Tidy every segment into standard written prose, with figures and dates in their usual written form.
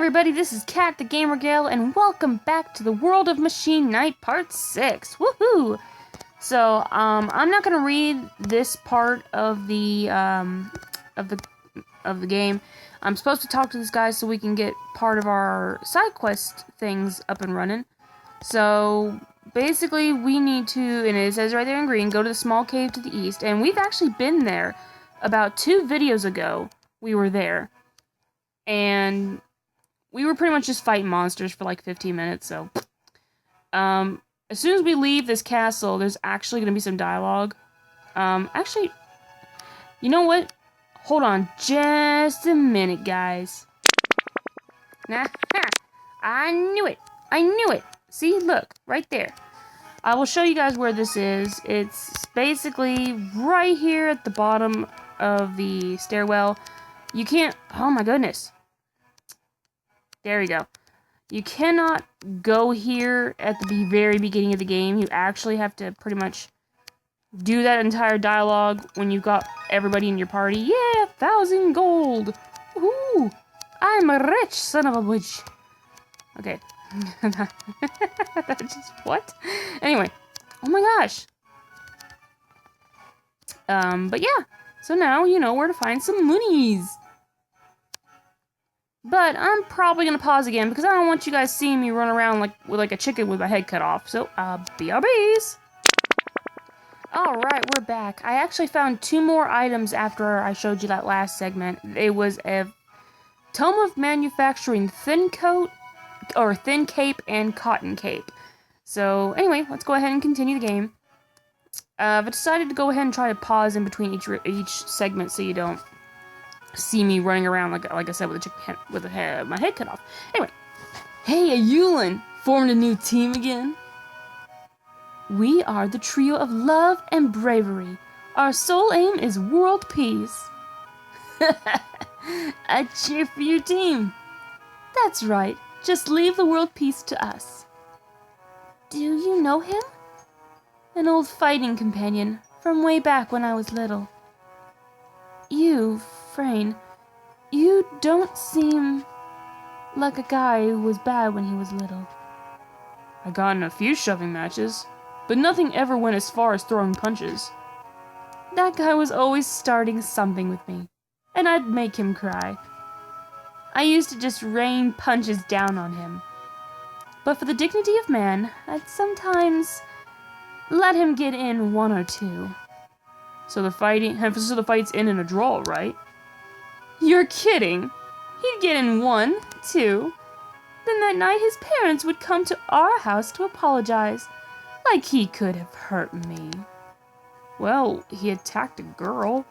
everybody, this is Kat the Gamer Gal, and welcome back to the World of Machine Night Part 6. Woohoo! So, I'm not gonna read this part of the game. I'm supposed to talk to this guy so we can get part of our side quest things up and running. So, basically, we need to, and it says right there in green, go to the small cave to the east, and we've actually been there. About 2 videos ago, we were there. And we were pretty much just fighting monsters for like 15 minutes, so... as soon as we leave this castle, there's actually going to be some dialogue. Actually, you know what? Hold on just a minute, guys. I knew it! I knew it! See, look, right there. I will show you guys where this is. It's basically right here at the bottom of the stairwell. You can't... Oh my goodness. There we go. You cannot go here at the very beginning of the game. You actually have to pretty much do that entire dialogue when you've got everybody in your party. Yeah, 1,000 gold! Ooh, I'm a rich son of a bitch. Okay. That just... What? Anyway. Oh my gosh. But yeah. So now you know where to find some monies. But I'm probably going to pause again because I don't want you guys seeing me run around like a chicken with my head cut off. So, BRBs! Alright, we're back. I actually found 2 more items after I showed you that last segment. It was a tome of manufacturing thin cape and cotton cape. So, anyway, let's go ahead and continue the game. I've decided to go ahead and try to pause in between each segment so you don't see me running around like I said with my head cut off. Anyway, hey, Yulin formed a new team again. We are the trio of love and bravery. Our sole aim is world peace. I cheer for your team. That's right. Just leave the world peace to us. Do you know him? An old fighting companion from way back when I was little. You, Frayne, you don't seem like a guy who was bad when he was little. I got in a few shoving matches, but nothing ever went as far as throwing punches. That guy was always starting something with me, and I'd make him cry. I used to just rain punches down on him. But for the dignity of man, I'd sometimes let him get in 1 or 2. So the fight's in a draw, right? You're kidding. He'd get in 1, 2. Then that night his parents would come to our house to apologize. Like he could have hurt me. Well, he attacked a girl.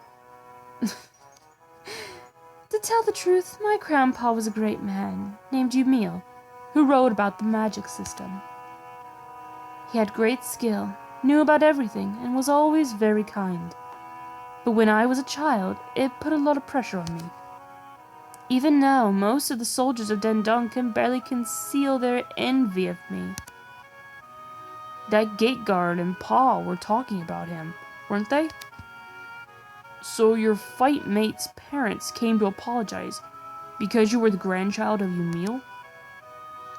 To tell the truth, my grandpa was a great man named Yumil, who wrote about the magic system. He had great skill, knew about everything, and was always very kind. But when I was a child, it put a lot of pressure on me. Even now, most of the soldiers of Dendong can barely conceal their envy of me. That gate guard and Pa were talking about him, weren't they? So your fight mate's parents came to apologize because you were the grandchild of Yumil?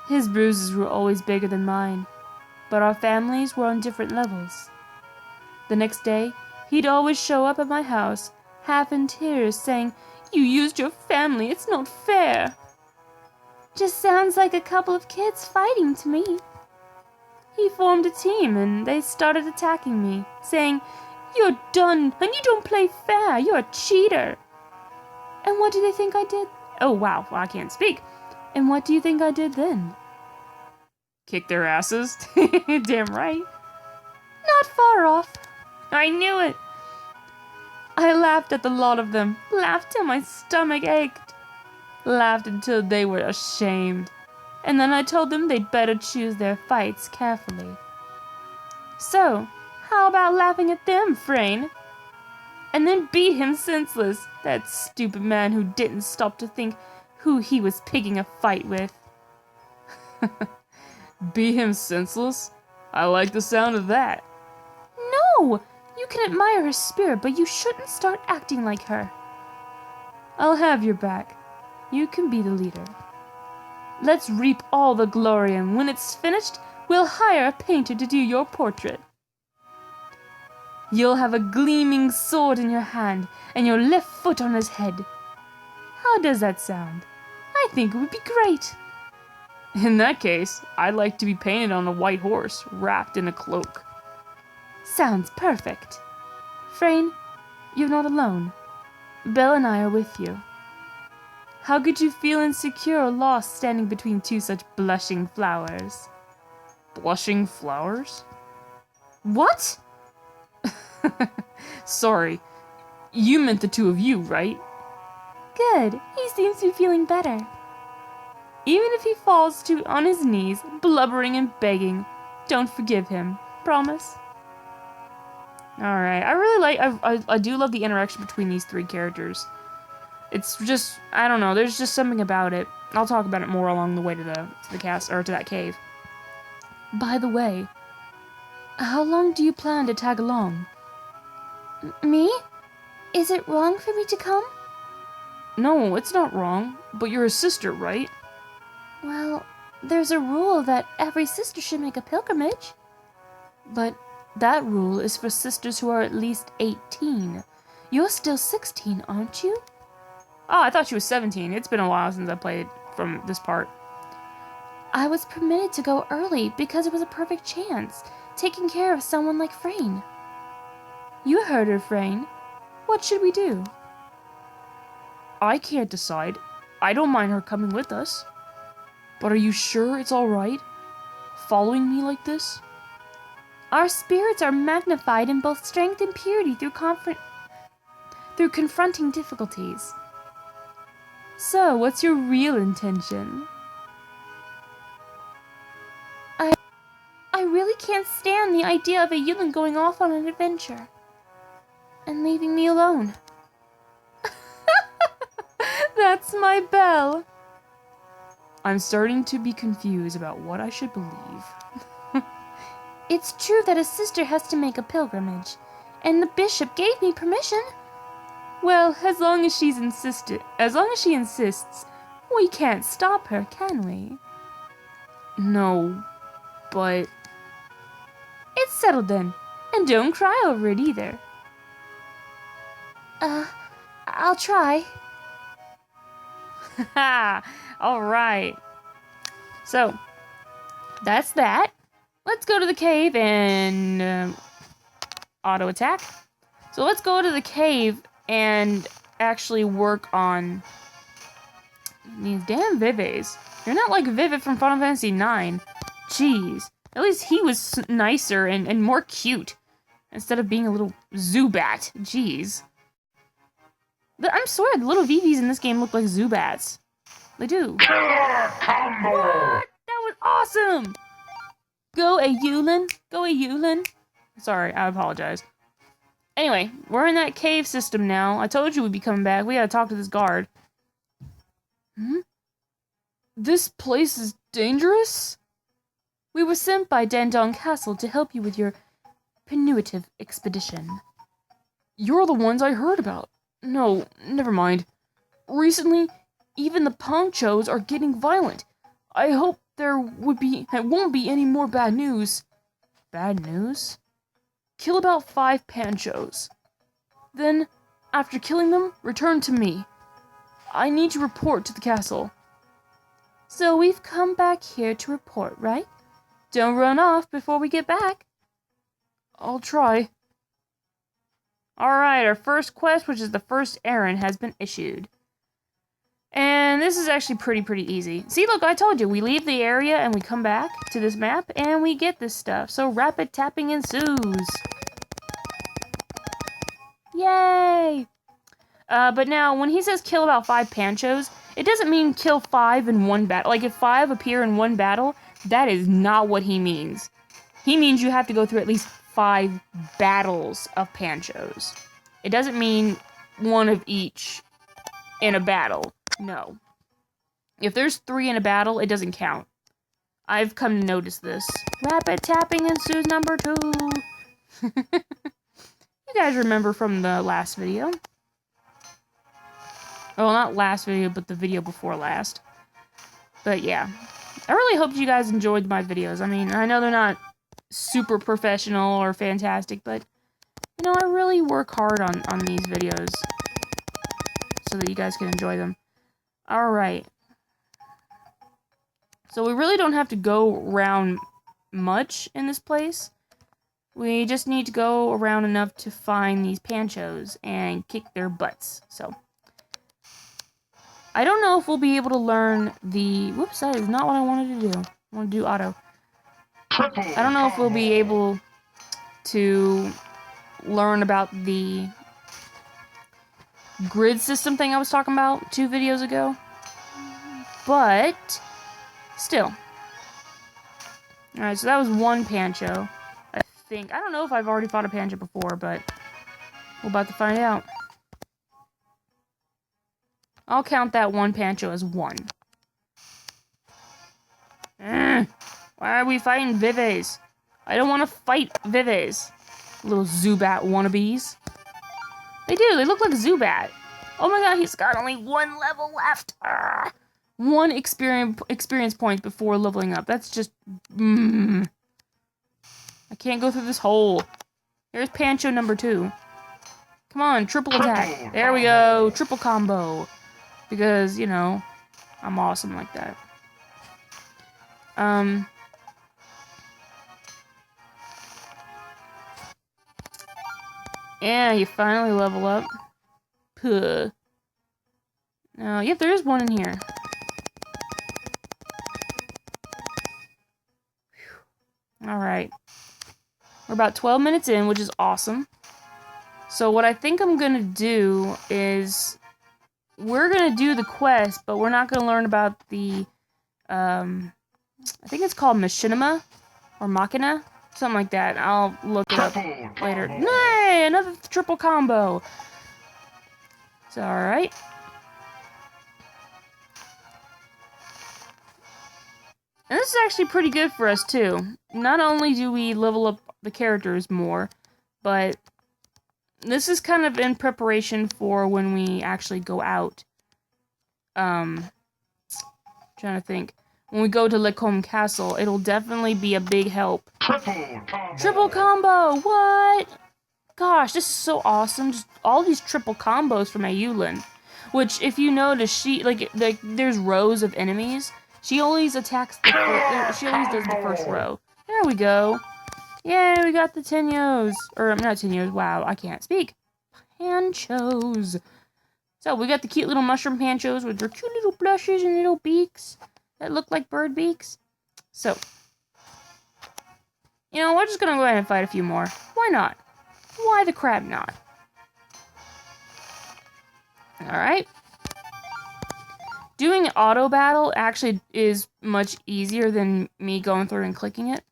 His bruises were always bigger than mine, but our families were on different levels. The next day, he'd always show up at my house, half in tears, saying, "You used your family, it's not fair." Just sounds like a couple of kids fighting to me. He formed a team and they started attacking me, saying, "You're done, and you don't play fair, you're a cheater." And what do they think I did? Oh wow, well, I can't speak. And what do you think I did then? Kick their asses? Damn right. Not far off. I knew it. I laughed at the lot of them, laughed till my stomach ached, laughed until they were ashamed, and then I told them they'd better choose their fights carefully. So, how about laughing at them, Frayne? And then beat him senseless, that stupid man who didn't stop to think who he was picking a fight with. Beat him senseless? I like the sound of that. No! You can admire her spirit, but you shouldn't start acting like her. I'll have your back. You can be the leader. Let's reap all the glory, and when it's finished, we'll hire a painter to do your portrait. You'll have a gleaming sword in your hand, and your left foot on his head. How does that sound? I think it would be great. In that case, I'd like to be painted on a white horse, wrapped in a cloak. Sounds perfect. Frayne, you're not alone. Belle and I are with you. How could you feel insecure or lost standing between two such blushing flowers? Blushing flowers? What? Sorry. You meant the two of you, right? Good. He seems to be feeling better. Even if he falls on his knees, blubbering and begging, don't forgive him. Promise? Alright, I really like, I do love the interaction between these three characters. It's just, I don't know, there's just something about it. I'll talk about it more along the way to the cast, or to that cave. By the way, how long do you plan to tag along? Me? Is it wrong for me to come? No, it's not wrong, but you're a sister, right? Well, there's a rule that every sister should make a pilgrimage. But that rule is for sisters who are at least 18. You're still 16, aren't you? Oh, I thought she was 17. It's been a while since I played from this part. I was permitted to go early because it was a perfect chance, taking care of someone like Frayne. You heard her, Frayne. What should we do? I can't decide. I don't mind her coming with us. But are you sure it's alright? Following me like this? Our spirits are magnified in both strength and purity through confronting difficulties. So, what's your real intention? I really can't stand the idea of a Yulin going off on an adventure. And leaving me alone. That's my Belle. I'm starting to be confused about what I should believe. It's true that a sister has to make a pilgrimage, and the bishop gave me permission. Well, as long as she insists, we can't stop her, can we? No, but... It's settled then, and don't cry over it either. I'll try. Haha, alright. So, that's that. Let's go to the cave and auto attack. So let's go to the cave and actually work on these damn Vives. You're not like Vivid from Final Fantasy IX. Jeez. At least he was nicer and more cute. Instead of being a little Zubat. Jeez. I'm sorry, the little Vivs in this game look like Zubats. They do. Killer combo! What? That was awesome! Go a Yulin. Go a Yulin. Sorry, I apologize. Anyway, we're in that cave system now. I told you we'd be coming back. We gotta talk to this guard. This place is dangerous? We were sent by Dandong Castle to help you with your Penuitive expedition. You're the ones I heard about. No, never mind. Recently, even the ponchos are getting violent. I hope there won't be any more bad news. Bad news? Kill about 5 panchos. Then, after killing them, return to me. I need to report to the castle. So we've come back here to report, right? Don't run off before we get back. I'll try. Alright, our first quest, which is the first errand, has been issued. And this is actually pretty easy. See, look, I told you, we leave the area and we come back to this map and we get this stuff. So rapid tapping ensues. Yay! But now, when he says kill about 5 panchos, it doesn't mean kill 5 in one battle. Like, if 5 appear in one battle, that is not what he means. He means you have to go through at least 5 battles of panchos. It doesn't mean one of each in a battle. No. If there's 3 in a battle, it doesn't count. I've come to notice this. Rapid tapping ensues number 2. You guys remember from the last video. Well, not last video, but the video before last. But yeah, I really hope you guys enjoyed my videos. I mean, I know they're not super professional or fantastic, but, you know, I really work hard on these videos so that you guys can enjoy them. Alright. So we really don't have to go around much in this place. We just need to go around enough to find these panchos and kick their butts. So, I don't know if we'll be able to learn the... Whoops, that is not what I wanted to do. I want to do auto. I don't know if we'll be able to learn about the grid system thing I was talking about 2 videos ago. But, still. Alright, so that was one pancho. I think. I don't know if I've already fought a pancho before, but we're about to find out. I'll count that one pancho as 1. Why are we fighting Vives? I don't want to fight Vives. Little Zubat wannabes. They do, they look like Zubat. Oh my god, he's got only 1 level left. 1 experience point before leveling up. That's just... I can't go through this hole. Here's Pancho number 2. Come on, triple attack. There we go, triple combo. Because, you know, I'm awesome like that. Yeah, you finally level up. Puh. Now, yep, there is one in here. Alright. We're about 12 minutes in, which is awesome. So what I think I'm gonna do is... We're gonna do the quest, but we're not gonna learn about the... I think it's called Machinima, or Machina, something like that. I'll look it up later. Nay, another triple combo. It's alright. And this is actually pretty good for us, too. Not only do we level up the characters more, but this is kind of in preparation for when we actually go out. Trying to think. When we go to Lacombe Castle, it'll definitely be a big help. Triple combo! What? Gosh, this is so awesome. Just all these triple combos from Ayulin. Which, if you notice, she, like there's rows of enemies. She always attacks she always does the first row. There we go. Yay, we got the Tenyos. Or, not Tenyos, wow, I can't speak. Panchos. So, we got the cute little mushroom panchos with their cute little blushes and little beaks that look like bird beaks. So, you know, we're just gonna go ahead and fight a few more. Why not? Why the crap not? Alright. Doing auto battle actually is much easier than me going through and clicking it.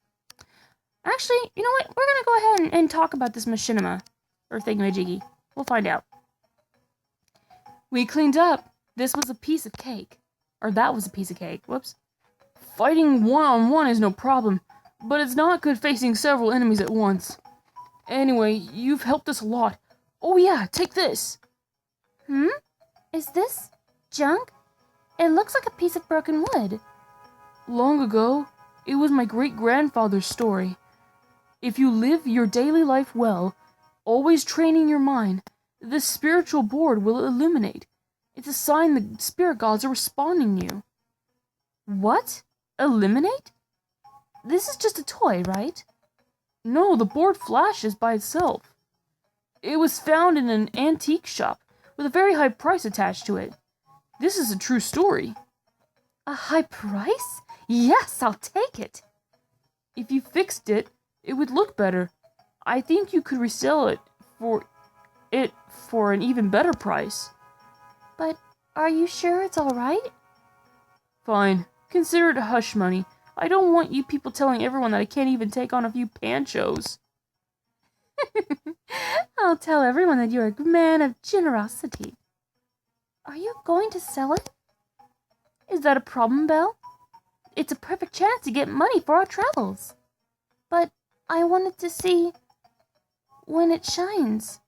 Actually, you know what? We're gonna go ahead and talk about this machinima, or thingamajiggy. We'll find out. We cleaned up. This was a piece of cake. Or that was a piece of cake. Whoops. Fighting one-on-one is no problem, but it's not good facing several enemies at once. Anyway, you've helped us a lot. Oh yeah, take this. Is this junk? It looks like a piece of broken wood. Long ago, it was my great-grandfather's story. If you live your daily life well, always training your mind, the spiritual board will illuminate. It's a sign the spirit gods are responding to you. What? Eliminate? This is just a toy, right? No, the board flashes by itself. It was found in an antique shop with a very high price attached to it. This is a true story. A high price? Yes, I'll take it. If you fixed it, it would look better. I think you could resell it for an even better price. But are you sure it's alright? Fine. Consider it hush money. I don't want you people telling everyone that I can't even take on a few panchos. I'll tell everyone that you're a man of generosity. Are you going to sell it? Is that a problem, Belle? It's a perfect chance to get money for our travels. But I wanted to see when it shines.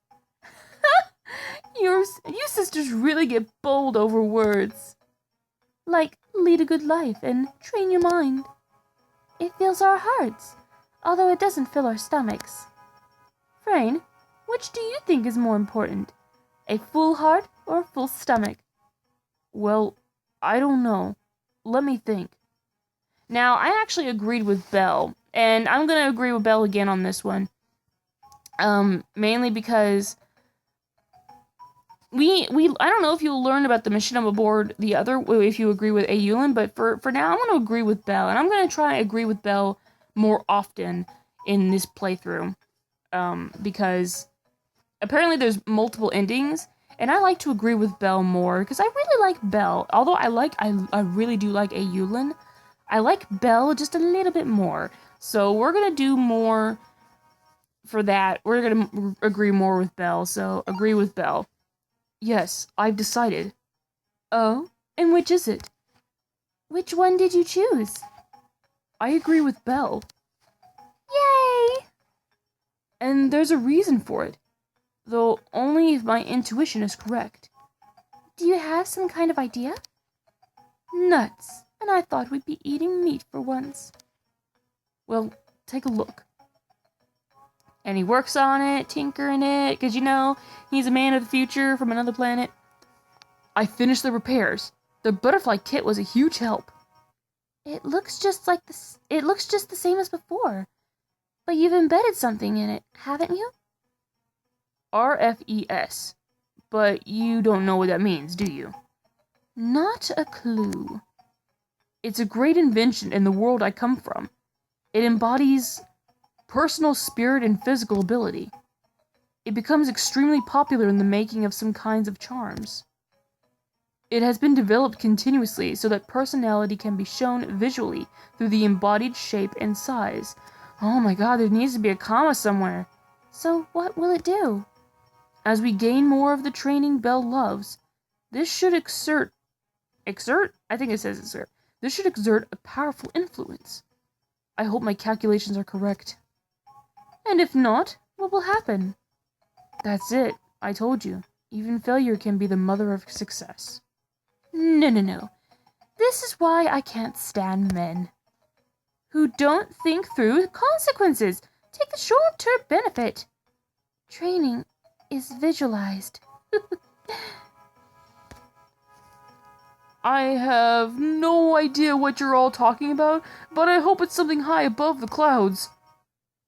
You sisters really get bold over words. Like lead a good life, and train your mind. It fills our hearts, although it doesn't fill our stomachs. Frayne, which do you think is more important? A full heart or a full stomach? Well, I don't know. Let me think. Now, I actually agreed with Belle, and I'm gonna agree with Belle again on this one. Mainly because I don't know if you'll learn about the Machina Board if you agree with Ayulin, but for now, I'm gonna agree with Belle, and I'm gonna try to agree with Belle more often in this playthrough. Because apparently there's multiple endings, and I like to agree with Belle more, because I really like Belle. Although I really do like Ayulin, I like Belle just a little bit more. So we're gonna do more for that. We're gonna agree more with Belle, so agree with Belle. Yes, I've decided. Oh? And which is it? Which one did you choose? I agree with Belle. Yay! And there's a reason for it. Though only if my intuition is correct. Do you have some kind of idea? Nuts. And I thought we'd be eating meat for once. Well, take a look. And he works on it, tinkering it, because, you know, he's a man of the future from another planet. I finished the repairs. The butterfly kit was a huge help. It looks just the same as before. But you've embedded something in it, haven't you? RFES. But you don't know what that means, do you? Not a clue. It's a great invention in the world I come from. It embodies personal spirit and physical ability. It becomes extremely popular in the making of some kinds of charms. It has been developed continuously so that personality can be shown visually through the embodied shape and size. Oh my god, there needs to be a comma somewhere. So what will it do? As we gain more of the training Belle loves, this should exert? I think it says exert. This should exert a powerful influence. I hope my calculations are correct. And if not, what will happen? That's it. I told you. Even failure can be the mother of success. No. This is why I can't stand men. Who don't think through the consequences. Take the short-term benefit. Training is visualized. I have no idea what you're all talking about, but I hope it's something high above the clouds.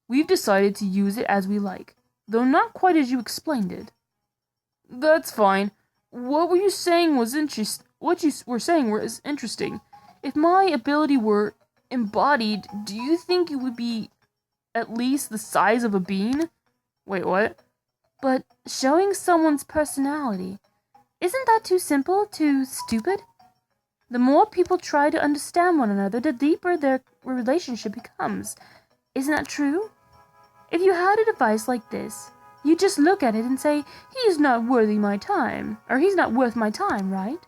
We've decided to use it as we like, though not quite as you explained it. That's fine. What you were saying was interesting. If my ability were embodied, do you think it would be at least the size of a bean? Wait, what? But showing someone's personality, isn't that too simple, too stupid? The more people try to understand one another, the deeper their relationship becomes. Isn't that true? If you had a device like this, you just look at it and say, he's not worthy my time, or he's not worth my time, right?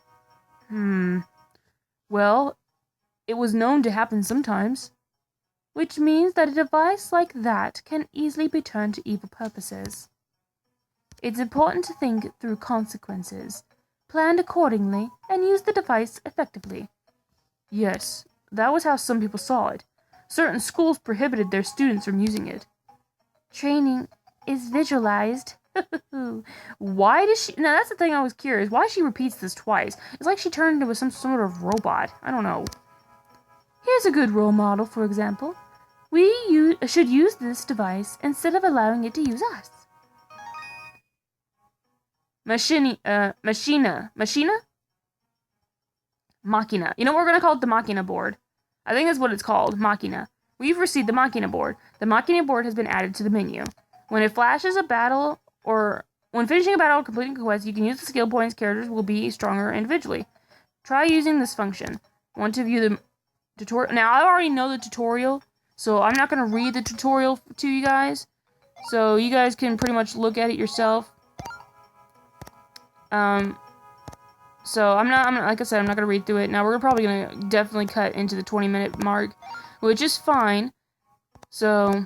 Well, it was known to happen sometimes. Which means that a device like that can easily be turned to evil purposes. It's important to think through consequences, plan accordingly, and use the device effectively. Yes, that was how some people saw it. Certain schools prohibited their students from using it. Training is visualized. Why does she... Now, that's the thing I was curious. Why she repeats this twice? It's like she turned into some sort of robot. I don't know. Here's a good role model, for example. We should use this device instead of allowing it to use us. Machina? Machina. You know, we're gonna call it the Machina Board. I think that's what it's called, Machina. We've received the Machina Board. The Machina Board has been added to the menu. When it flashes a battle, or when finishing a battle or completing a quest, you can use the skill points. Characters will be stronger individually. Try using this function. Want to view the tutorial? Now, I already know the tutorial, so I'm not going to read the tutorial to you guys. So you guys can pretty much look at it yourself. So I'm not, like I said, I'm not going to read through it. Now, we're probably going to definitely cut into the 20-minute mark, which is fine. So,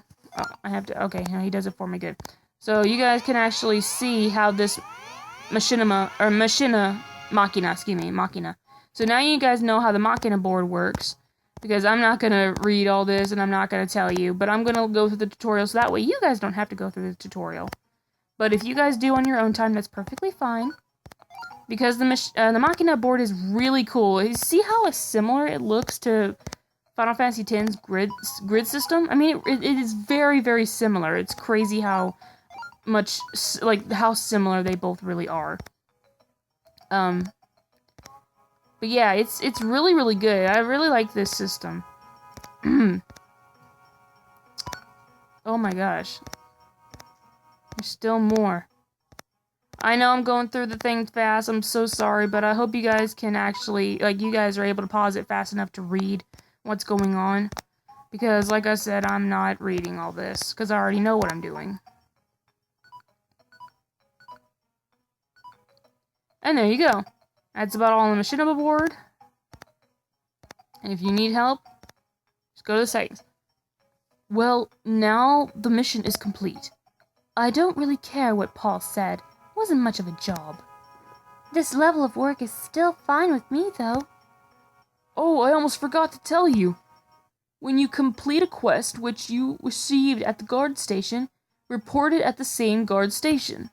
I have to, okay, he does it for me, good. So, you guys can actually see how this Machina, So now you guys know how the Machina Board works, because I'm not going to read all this and I'm not going to tell you, but I'm going to go through the tutorial so that way you guys don't have to go through the tutorial. But if you guys do on your own time, that's perfectly fine, because the Machina Board is really cool. You see how similar it looks to Final Fantasy X's grid system? I mean, it is very, very similar. It's crazy how much, like, how similar they both really are. But yeah, it's really, really good. I really like this system. Oh my gosh. There's still more. I know I'm going through the thing fast. I'm so sorry, but I hope you guys can actually, like, you guys are able to pause it fast enough to read what's going on. Because, like I said, I'm not reading all this, because I already know what I'm doing. And there you go. That's about all on the Machina Board. And if you need help, just go to the settings. Well, now the mission is complete. I don't really care what Paul said. It wasn't much of a job. This level of work is still fine with me, though. Oh, I almost forgot to tell you. When you complete a quest which you received at the guard station, report it at the same guard station.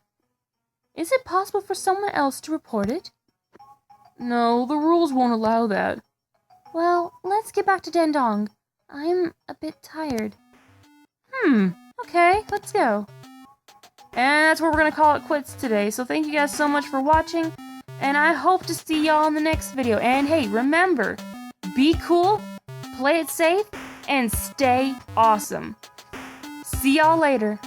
Is it possible for someone else to report it? No, the rules won't allow that. Well, let's get back to Dandong. I'm a bit tired. Okay, let's go. And that's where we're gonna call it quits today. So thank you guys so much for watching, and I hope to see y'all in the next video. And hey, remember, be cool, play it safe, and stay awesome. See y'all later.